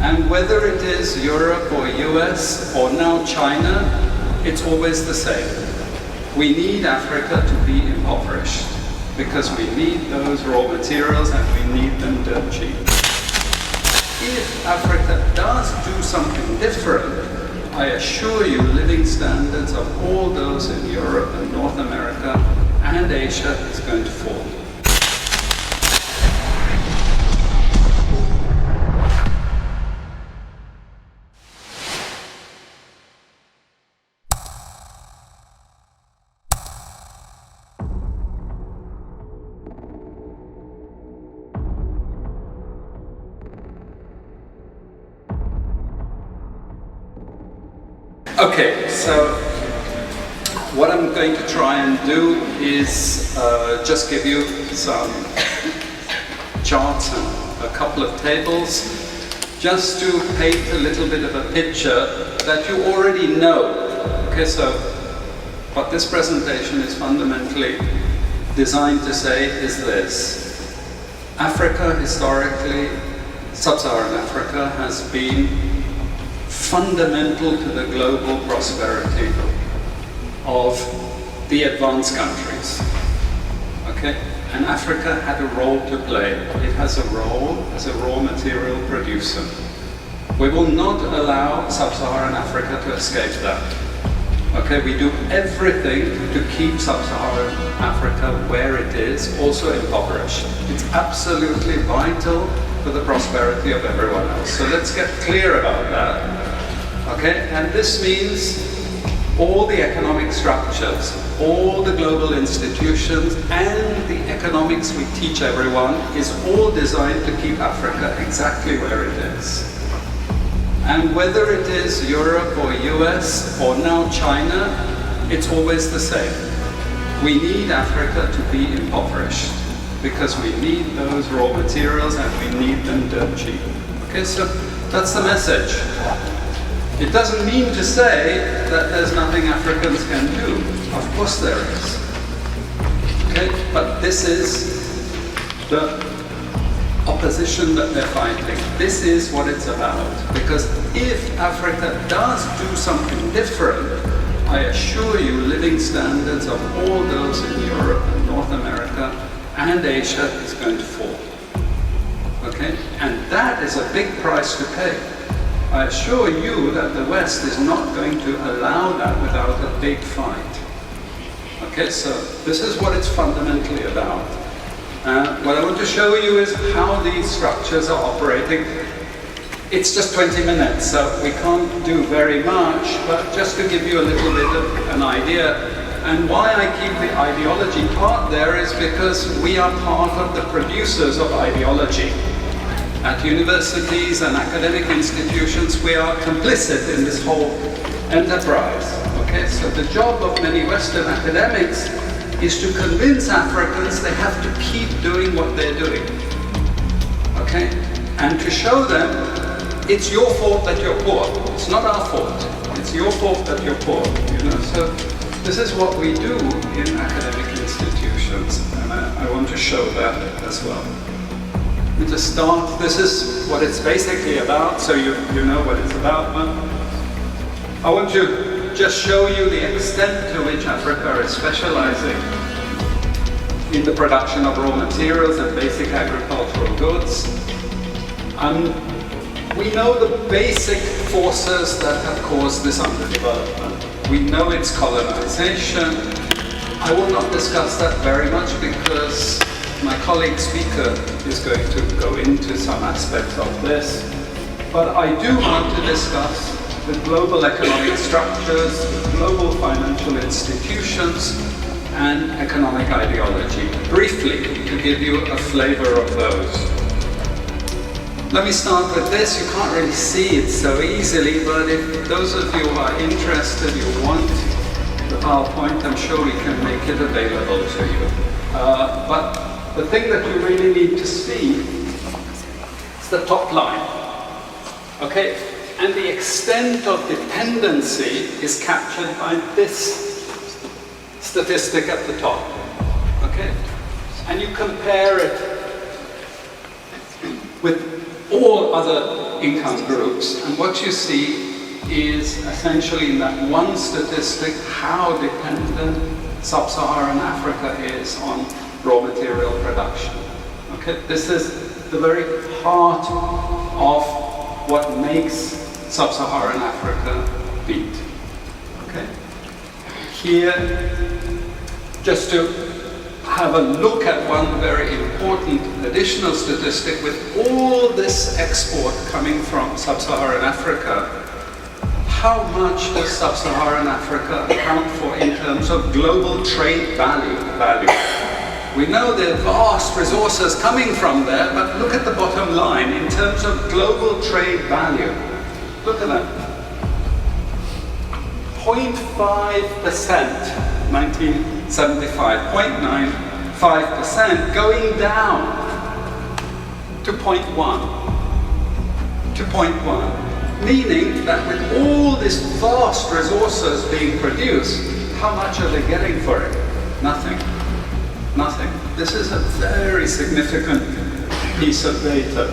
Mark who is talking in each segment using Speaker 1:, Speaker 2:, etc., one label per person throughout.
Speaker 1: And whether it is Europe or US or now China, it's always the same. We need Africa to be impoverished because we need those raw materials and we need them dirt cheap. If Africa does do something different, I assure you living standards of all those in Europe and North America and Asia is going to fall. Okay, so what I'm going to try and do is just give you some charts and a couple of tables just to paint a little bit of a picture that you already know. Okay, so what this presentation is fundamentally designed to say is this. Africa historically, sub-Saharan Africa has been fundamental to the global prosperity of the advanced countries. Okay? And Africa had a role to play. It has a role as a raw material producer. We will not allow sub-Saharan Africa to escape that. Okay? We do everything to keep sub-Saharan Africa where it is, also impoverished. It's absolutely vital for the prosperity of everyone else. So let's get clear about that. Okay, and this means all the economic structures, all the global institutions, and the economics we teach everyone is all designed to keep Africa exactly where it is. And whether it is Europe or US or now China, it's always the same. We need Africa to be impoverished because we need those raw materials and we need them dirt cheap. Okay, so that's the message. It doesn't mean to say that there's nothing Africans can do. Of course there is. Okay? But this is the opposition that they're fighting. This is what it's about. Because if Africa does do something different, I assure you living standards of all those in Europe and North America and Asia is going to fall. Okay? And that is a big price to pay. I assure you that the West is not going to allow that without a big fight. Okay, so this is what it's fundamentally about. What I want to show you is how these structures are operating. It's just 20 minutes, so we can't do very much, but just to give you a little bit of an idea. And why I keep the ideology part there is because we are part of the producers of ideology. At universities and academic institutions, we are complicit in this whole enterprise. Okay, so the job of many Western academics is to convince Africans they have to keep doing what they're doing. Okay, and to show them it's your fault that you're poor. It's not our fault. It's your fault that you're poor. You know, so this is what we do in academic institutions, and I want to show that as well. To start, this is what it's basically about, so you know what it's about. But I want to just show you the extent to which Africa is specializing in the production of raw materials and basic agricultural goods. We know the basic forces that have caused this underdevelopment. We know it's colonization. I will not discuss that very much because my colleague speaker is going to go into some aspects of this, but I do want to discuss the global economic structures, the global financial institutions, and economic ideology, briefly, to give you a flavor of those. Let me start with this. You can't really see it so easily, but if those of you who are interested, you want the PowerPoint, I'm sure we can make it available to you. But the thing that you really need to see is the top line. Okay? And the extent of dependency is captured by this statistic at the top. Okay? And you compare it with all other income groups. And what you see is essentially in that one statistic how dependent sub-Saharan Africa is on raw material production. Okay, this is the very heart of what makes sub-Saharan Africa beat. Okay, here, just to have a look at one very important additional statistic, with all this export coming from sub-Saharan Africa, how much does sub-Saharan Africa account for in terms of global trade value? We know there are vast resources coming from there, but look at the bottom line in terms of global trade value. Look at that. 0.5%, 1975, 0.95%, going down to 0.1. To 0.1. Meaning that with all these vast resources being produced, how much are they getting for it? Nothing. Nothing. This is a very significant piece of data.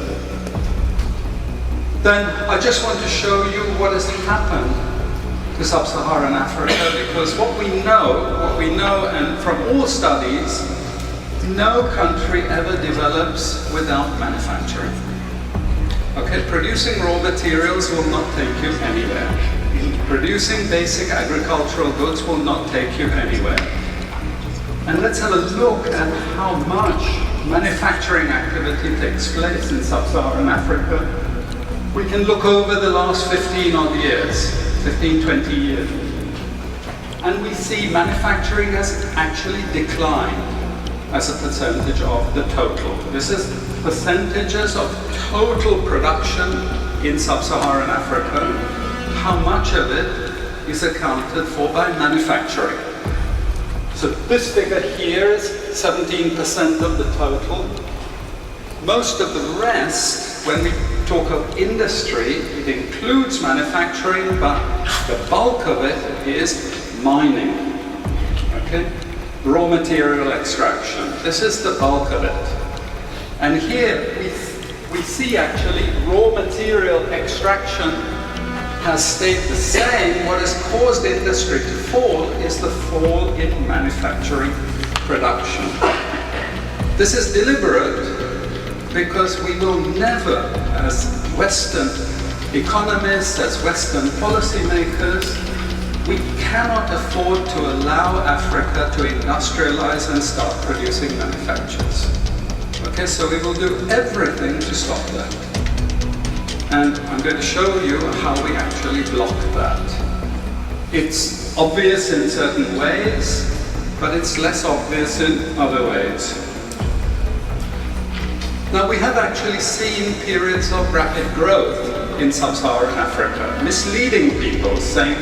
Speaker 1: Then I just want to show you what has happened to sub-Saharan Africa, because what we know, and from all studies, no country ever develops without manufacturing. Okay, producing raw materials will not take you anywhere. Producing basic agricultural goods will not take you anywhere. And let's have a look at how much manufacturing activity takes place in sub-Saharan Africa. We can look over the last 15 odd years, 15, 20 years. And we see manufacturing has actually declined as a percentage of the total. This is percentages of total production in sub-Saharan Africa. How much of it is accounted for by manufacturing? So this figure here is 17% of the total. Most of the rest, when we talk of industry, it includes manufacturing, but the bulk of it is mining. Okay? Raw material extraction. This is the bulk of it. And here we see actually raw material extraction has stayed the same. What has caused industry to fall is the fall in manufacturing production. This is deliberate because we will never, as Western economists, as Western policymakers, we cannot afford to allow Africa to industrialize and start producing manufacturers. Okay, so we will do everything to stop that. And I'm going to show you how we actually block that. It's obvious in certain ways, but it's less obvious in other ways. Now, we have actually seen periods of rapid growth in sub-Saharan Africa, misleading people, saying,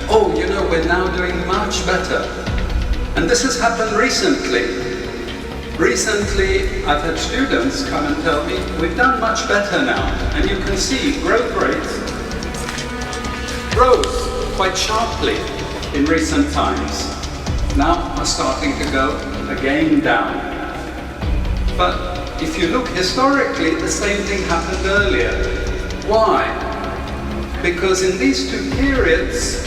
Speaker 1: oh, you know, we're now doing much better. And this has happened recently. Recently, I've had students come and tell me, we've done much better now. And you can see growth rates rose quite sharply in recent times. Now are starting to go again down. But if you look historically, the same thing happened earlier. Why? Because in these two periods,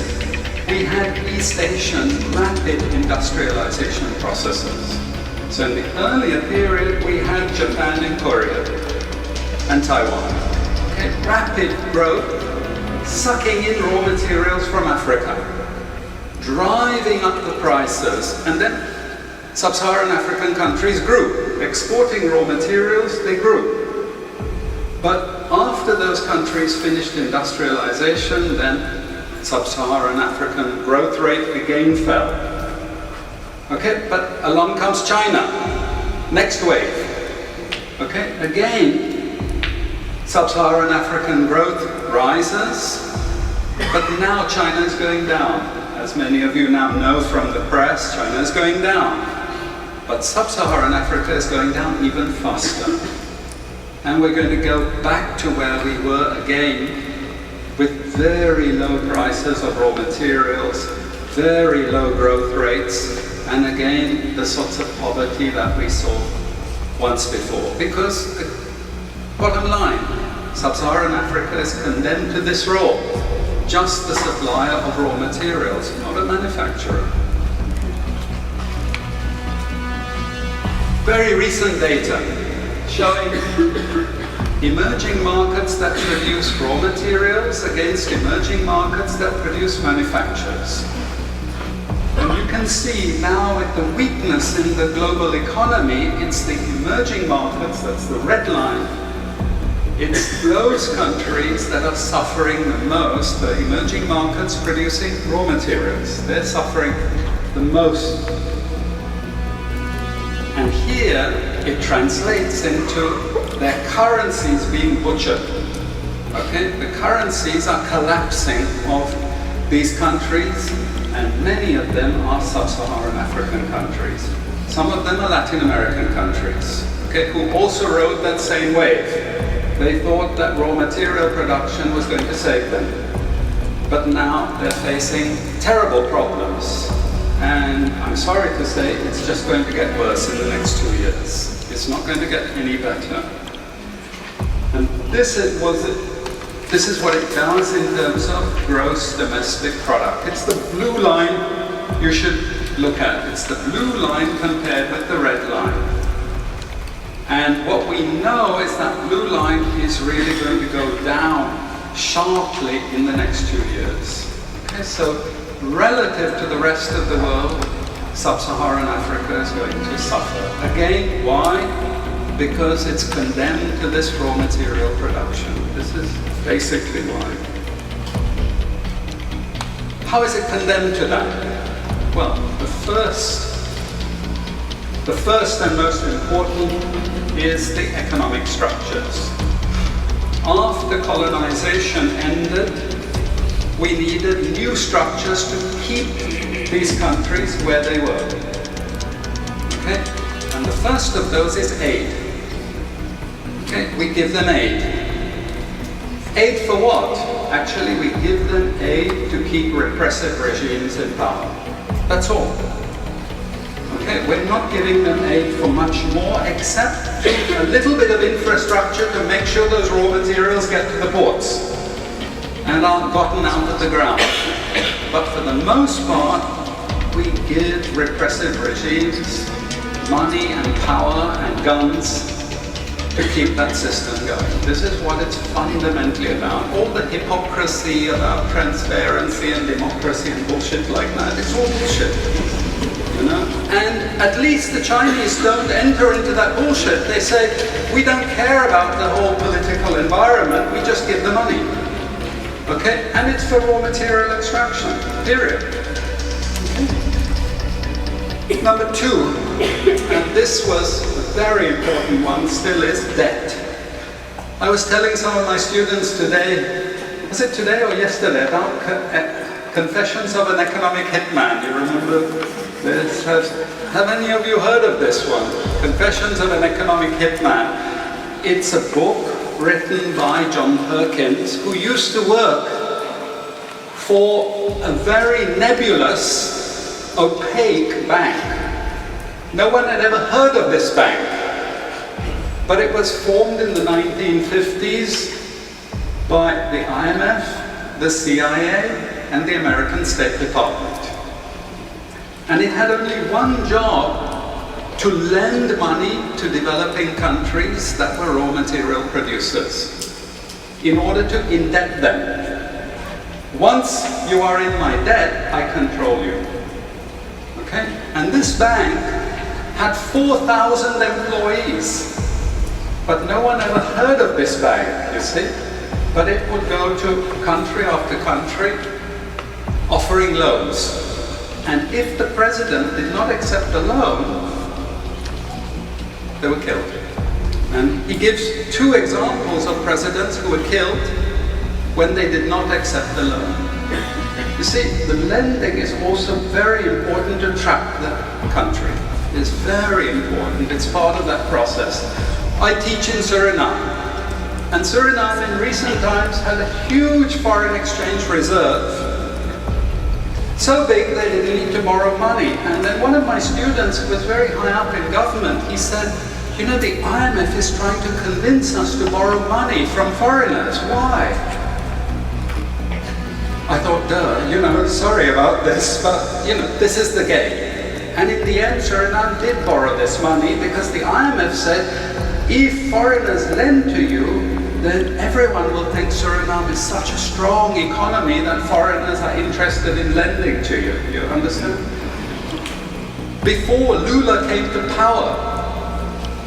Speaker 1: we had East Asian rapid industrialization processes. So in the earlier period, we had Japan and Korea and Taiwan. Okay, rapid growth, sucking in raw materials from Africa, driving up the prices, and then sub-Saharan African countries grew. Exporting raw materials, they grew. But after those countries finished industrialization, then sub-Saharan African growth rate again fell. Okay, but along comes China, next wave. Okay, again, sub-Saharan African growth rises, but now China is going down. As many of you now know from the press, China is going down. But sub-Saharan Africa is going down even faster. And we're going to go back to where we were again, with very low prices of raw materials, very low growth rates, and again, the sorts of poverty that we saw once before. Because, bottom line, Sub-Saharan Africa is condemned to this role, just the supplier of raw materials, not a manufacturer. Very recent data showing emerging markets that produce raw materials against emerging markets that produce manufacturers. And you can see now with the weakness in the global economy, it's the emerging markets, that's the red line, it's those countries that are suffering the most, the emerging markets producing raw materials. They're suffering the most. And here it translates into their currencies being butchered. Okay? The currencies are collapsing of these countries, and many of them are sub-Saharan African countries. Some of them are Latin American countries, okay, who also rode that same wave. They thought that raw material production was going to save them. But now they're facing terrible problems. And I'm sorry to say, it's just going to get worse in the next 2 years. It's not going to get any better. And this is what it does in terms of gross domestic product. It's the blue line you should look at. It's the blue line compared with the red line. And what we know is that blue line is really going to go down sharply in the next 2 years. Okay, so relative to the rest of the world, sub-Saharan Africa is going to suffer. Again, why? Because it's condemned to this raw material production. This is basically why. How is it condemned to that? Well, the first and most important is the economic structures. After colonization ended, we needed new structures to keep these countries where they were. Okay? And the first of those is aid. Okay? We give them aid. Aid for what? Actually, we give them aid to keep repressive regimes in power. That's all. Okay? We're not giving them aid for much more, except a little bit of infrastructure to make sure those raw materials get to the ports and aren't gotten out of the ground. But for the most part, we give repressive regimes money and power and guns to keep that system going. This is what it's fundamentally about. All the hypocrisy about transparency and democracy and bullshit like that, it's all bullshit. You know? And at least the Chinese don't enter into that bullshit. They say, we don't care about the whole political environment, we just give the money. Okay? And it's for raw material extraction, period. Okay. Number two, and this was a very important one, still is debt. I was telling some of my students today, was it today or yesterday, about Confessions of an Economic Hitman. You remember this? Have any of you heard of this one? Confessions of an Economic Hitman. It's a book written by John Perkins, who used to work for a very nebulous, opaque bank. No one had ever heard of this bank, but it was formed in the 1950s by the IMF, the CIA, and the American State Department. And it had only one job: to lend money to developing countries that were raw material producers in order to indebt them. Once you are in my debt, I control you. Okay? And this bank had 4,000 employees, but no one ever heard of this bank, you see? But it would go to country after country offering loans. And if the president did not accept a loan, they were killed. And he gives two examples of presidents who were killed when they did not accept the loan. You see, the lending is also very important to trap the country. It's very important. It's part of that process. I teach in Suriname. And Suriname in recent times had a huge foreign exchange reserve. So big they didn't need to borrow money. And then one of my students who was very high up in government, he said, You know, the IMF is trying to convince us to borrow money from foreigners. Why? I thought, duh, you know, sorry about this, but, you know, this is the game. And in the end, Suriname did borrow this money because the IMF said, if foreigners lend to you, then everyone will think Suriname is such a strong economy that foreigners are interested in lending to you. You understand? Before Lula came to power,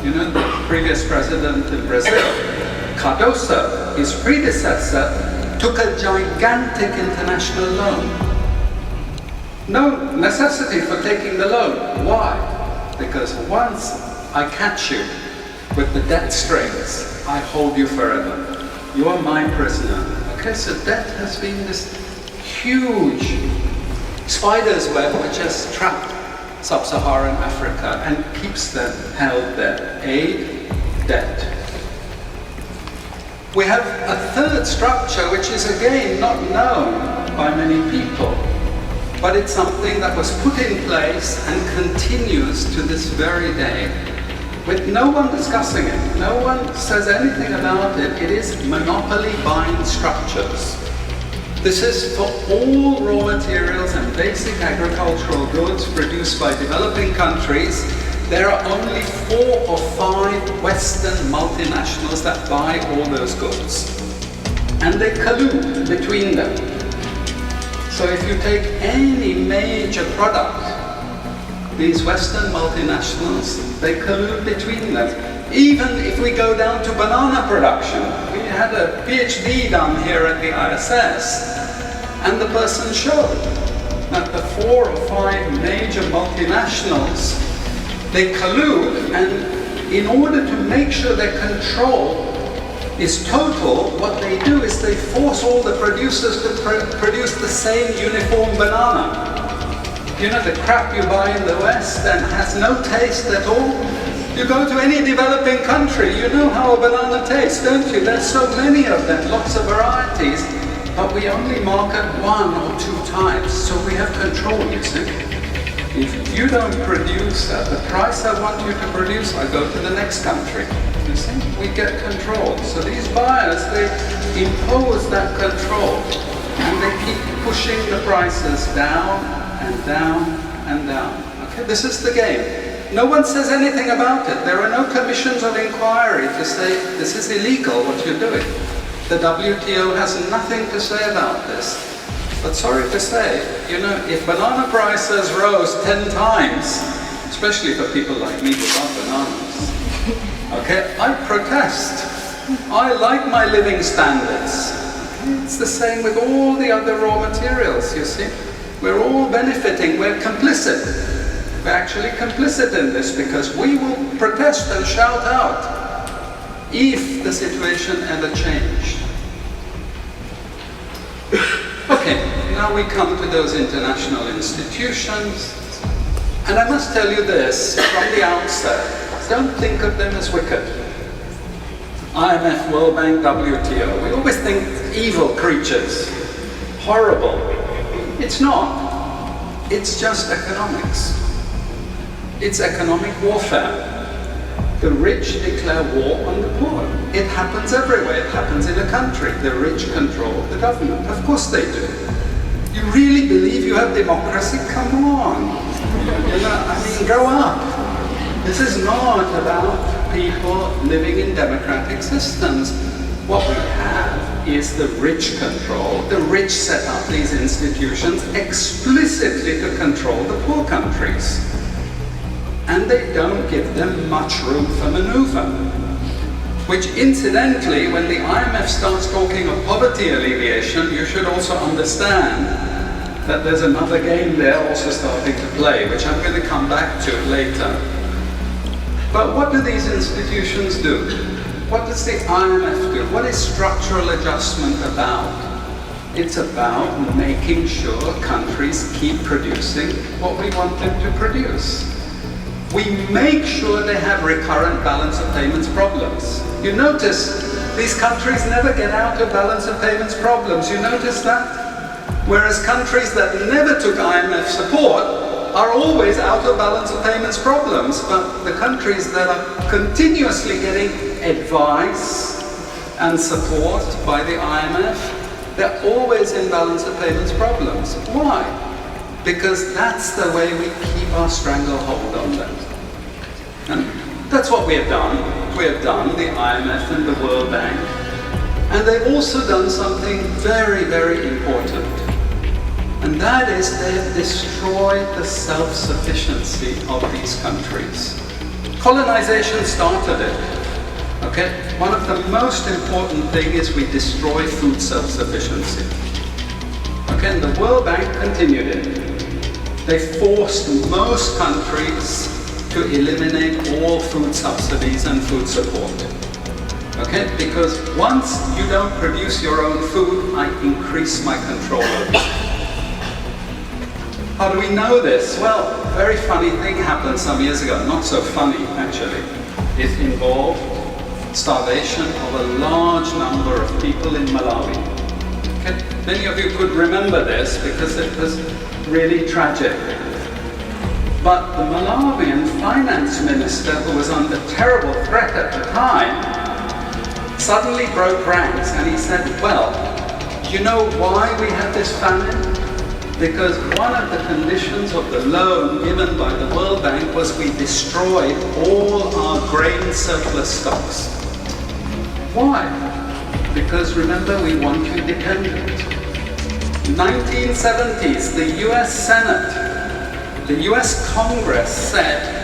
Speaker 1: you know, the previous president in Brazil, Cardoso, his predecessor, took a gigantic international loan. No necessity for taking the loan. Why? Because once I catch you with the debt strings, I hold you forever. You are my prisoner. Okay, so debt has been this huge spider's web which has trapped sub-Saharan Africa and keeps them held there. Aid, debt. We have a third structure which is again not known by many people, but it's something that was put in place and continues to this very day, with no one discussing it. No one says anything about it. It is monopoly buying structures. This is for all raw materials and basic agricultural goods produced by developing countries. There are only 4 or 5 Western multinationals that buy all those goods. And they collude between them. So if you take any major product, these Western multinationals, they collude between them. Even if we go down to banana production, we had a PhD done here at the ISS, and the person showed that the 4 or 5 major multinationals, they collude, and in order to make sure their control is total, what they do is they force all the producers to produce the same uniform banana. You know, the crap you buy in the West and has no taste at all? You go to any developing country, you know how a banana tastes, don't you? There's so many of them, lots of varieties, but we only market 1 or 2 types, so we have control, you see. If you don't produce at the price I want you to produce, I go to the next country. You see, we get control. So these buyers, they impose that control, and they keep pushing the prices down and down and down. Okay, this is the game. No one says anything about it. There are no commissions of inquiry to say this is illegal what you're doing. The WTO has nothing to say about this. But sorry to say, you know, if banana prices rose 10 times, especially for people like me who love bananas, okay, I protest. I like my living standards. It's the same with all the other raw materials, you see. We're all benefiting, we're complicit. We're actually complicit in this because we will protest and shout out if the situation ever changed. Okay, now we come to those international institutions. And I must tell you this from the outset, don't think of them as wicked. IMF, World Bank, WTO, we always think evil creatures, horrible. It's not. It's just economics. It's economic warfare. The rich declare war on the poor. It happens everywhere. It happens in a country. The rich control the government. Of course they do. You really believe you have democracy? Come on. You know, I mean, grow up. This is not about people living in democratic systems. What we have is the rich control. The rich set up these institutions explicitly to control the poor countries. And they don't give them much room for maneuver. Which incidentally, when the IMF starts talking of poverty alleviation, you should also understand that there's another game there also starting to play, which I'm going to come back to later. But what do these institutions do? What does the IMF do? What is structural adjustment about? It's about making sure countries keep producing what we want them to produce. We make sure they have recurrent balance of payments problems. You notice these countries never get out of balance of payments problems. You notice that? Whereas countries that never took IMF support are always out of balance of payments problems, but the countries that are continuously getting advice and support by the IMF, they're always in balance of payments problems. Why? Because that's the way we keep our stranglehold on them. And that's what we have done. We have done, the IMF and the World Bank. And they've also done something very, very important. And that is they have destroyed the self-sufficiency of these countries. Colonization started it. Okay? One of the most important things is we destroy food self-sufficiency. Okay, and the World Bank continued it. They forced most countries to eliminate all food subsidies and food support. Okay, because once you don't produce your own food, I increase my control over it. How do we know this? Well, a very funny thing happened some years ago, not so funny actually. It involved starvation of a large number of people in Malawi. Okay? Many of you could remember this because it was really tragic. But the Malawian finance minister, who was under terrible threat at the time, suddenly broke ranks and he said, well, you know why we had this famine? Because one of the conditions of the loan given by the World Bank was we destroyed all our grain surplus stocks. Why? Because remember, we want you dependent. 1970s, the US Senate, the US Congress said,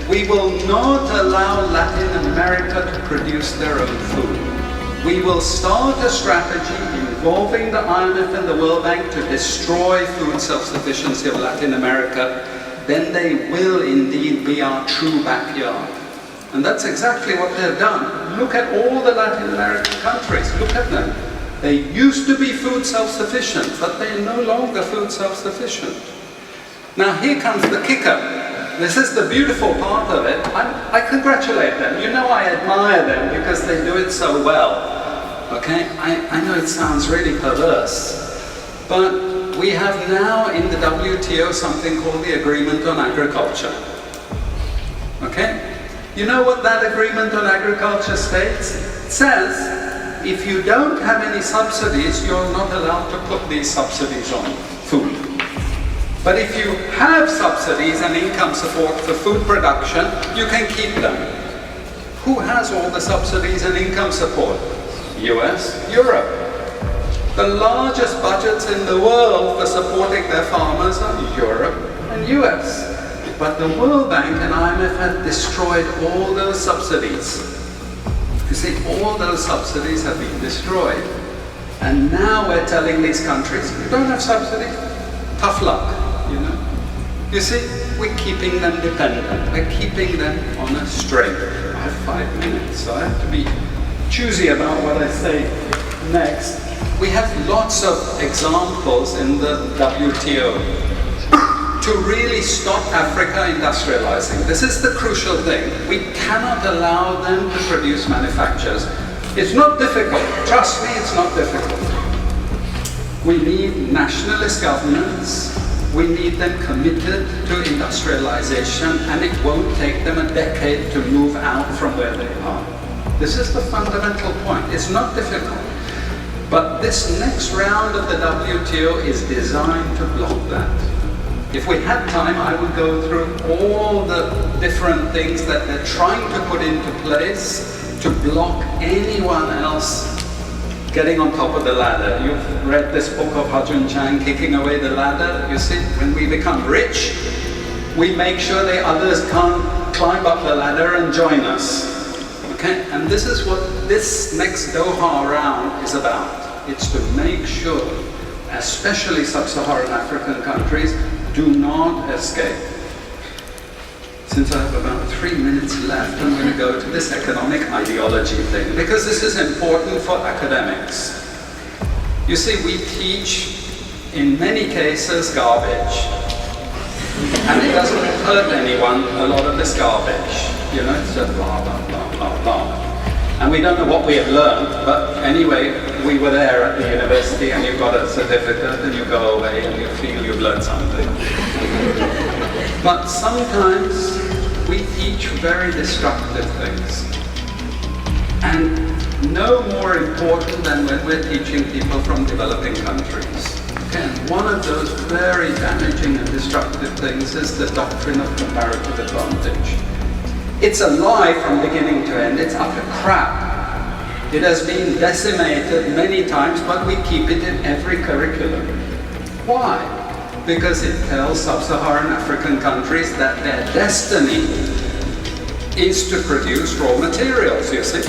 Speaker 1: we will not allow Latin America to produce their own food. We will start a strategy involving the IMF and the World Bank to destroy food self-sufficiency of Latin America. Then they will indeed be our true backyard. And that's exactly what they've done. Look at all the Latin American countries. Look at them. They used to be food self-sufficient, but they're no longer food self-sufficient. Now here comes the kicker. This is the beautiful part of it. I congratulate them. You know I admire them because they do it so well. Okay? I know it sounds really perverse, but we have now in the WTO something called the Agreement on Agriculture. Okay? You know what that Agreement on Agriculture states? It says, if you don't have any subsidies, you're not allowed to put these subsidies on food. But if you have subsidies and income support for food production, you can keep them. Who has all the subsidies and income support? US, Europe. The largest budgets in the world for supporting their farmers are Europe and US. But the World Bank and IMF have destroyed all those subsidies. You see, all those subsidies have been destroyed. And now we're telling these countries, you don't have subsidies, tough luck. You know? You see, we're keeping them dependent. We're keeping them on a string. I have 5 minutes, so I have to be choosy about what I say next. We have lots of examples in the WTO to really stop Africa industrializing. This is the crucial thing. We cannot allow them to produce manufacturers. It's not difficult. Trust me, it's not difficult. We need nationalist governments. We need them committed to industrialization, and it won't take them a decade to move out from where they are. This is the fundamental point. It's not difficult. But this next round of the WTO is designed to block that. If we had time, I would go through all the different things that they're trying to put into place to block anyone else getting on top of the ladder. You've read this book of Hajun Chang, Kicking Away the Ladder. You see, when we become rich, we make sure the others can't climb up the ladder and join us. Okay? And this is what this next Doha round is about. It's to make sure, especially sub-Saharan African countries, do not escape. Since I have about 3 minutes left, I'm going to go to this economic ideology thing, because this is important for academics. You see, we teach, in many cases, garbage. And it doesn't hurt anyone, a lot of this garbage. You know, it's just blah, blah, blah, blah, blah. And we don't know what we have learned, but anyway, we were there at the university and you got a certificate and you go away and you feel you've learned something. But sometimes we teach very destructive things. And no more important than when we're teaching people from developing countries. And one of those very damaging and destructive things is the doctrine of comparative advantage. It's a lie from beginning to end. It's utter crap. It has been decimated many times, but we keep it in every curriculum. Why? Because it tells sub-Saharan African countries that their destiny is to produce raw materials, you see.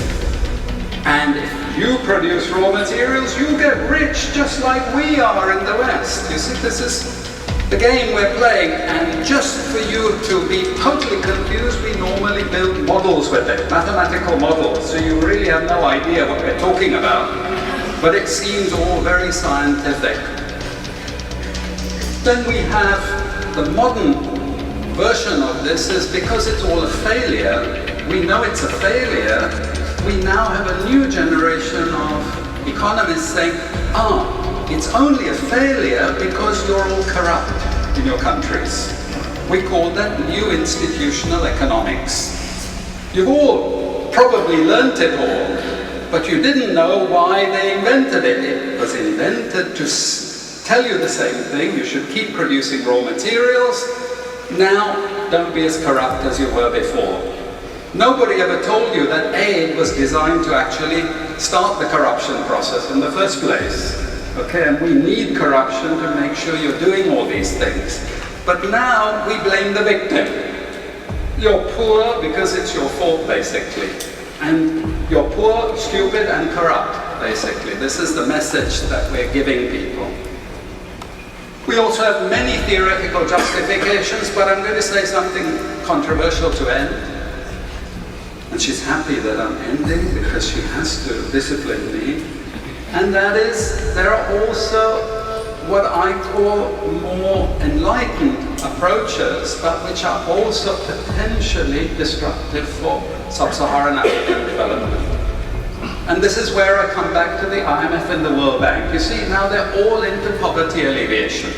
Speaker 1: And if you produce raw materials, you get rich just like we are in the West. You see, this is the game we're playing, and just for you to be totally confused, we normally build models with it, mathematical models, so you really have no idea what we're talking about. But it seems all very scientific. Then we have the modern version of this is because it's all a failure, we know it's a failure, we now have a new generation of economists saying, it's only a failure because you're all corrupt in your countries. We call that new institutional economics. You've all probably learnt it all, but you didn't know why they invented it. It was invented to tell you the same thing. You should keep producing raw materials. Now, don't be as corrupt as you were before. Nobody ever told you that aid was designed to actually start the corruption process in the first place. Okay, and we need corruption to make sure you're doing all these things. But now we blame the victim. You're poor because it's your fault, basically. And you're poor, stupid, and corrupt, basically. This is the message that we're giving people. We also have many theoretical justifications, but I'm going to say something controversial to end. And she's happy that I'm ending because she has to discipline me. And that is, there are also what I call more enlightened approaches, but which are also potentially destructive for sub-Saharan African development. And this is where I come back to the IMF and the World Bank. You see, now they're all into poverty alleviation.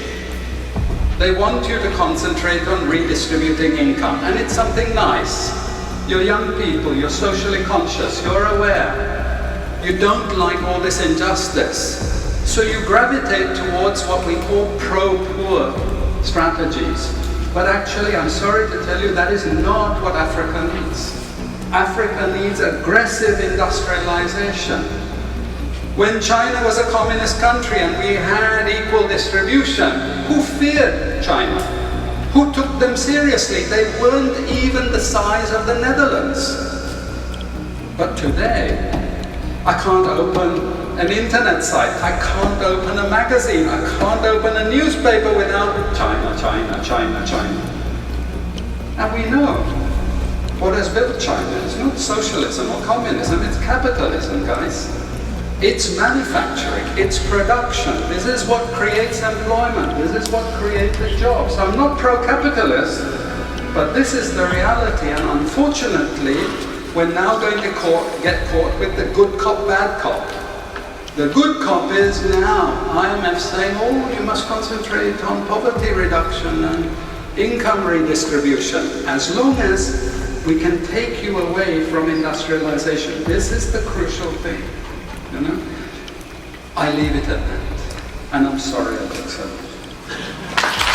Speaker 1: They want you to concentrate on redistributing income, and it's something nice. You're young people, you're socially conscious, you're aware. You don't like all this injustice. So you gravitate towards what we call pro-poor strategies. But actually, I'm sorry to tell you, that is not what Africa needs. Africa needs aggressive industrialization. When China was a communist country and we had equal distribution, who feared China? Who took them seriously? They weren't even the size of the Netherlands. But today, I can't open an internet site, I can't open a magazine, I can't open a newspaper without China, China, China, China. And we know what has built China. It's not socialism or communism, it's capitalism, guys. It's manufacturing, it's production. This is what creates employment, this is what creates the jobs. I'm not pro-capitalist, but this is the reality, and unfortunately, we're now going to get caught with the good cop, bad cop. The good cop is now IMF saying, oh, you must concentrate on poverty reduction and income redistribution, as long as we can take you away from industrialization. This is the crucial thing, you know? I leave it at that, and I'm sorry I took so much.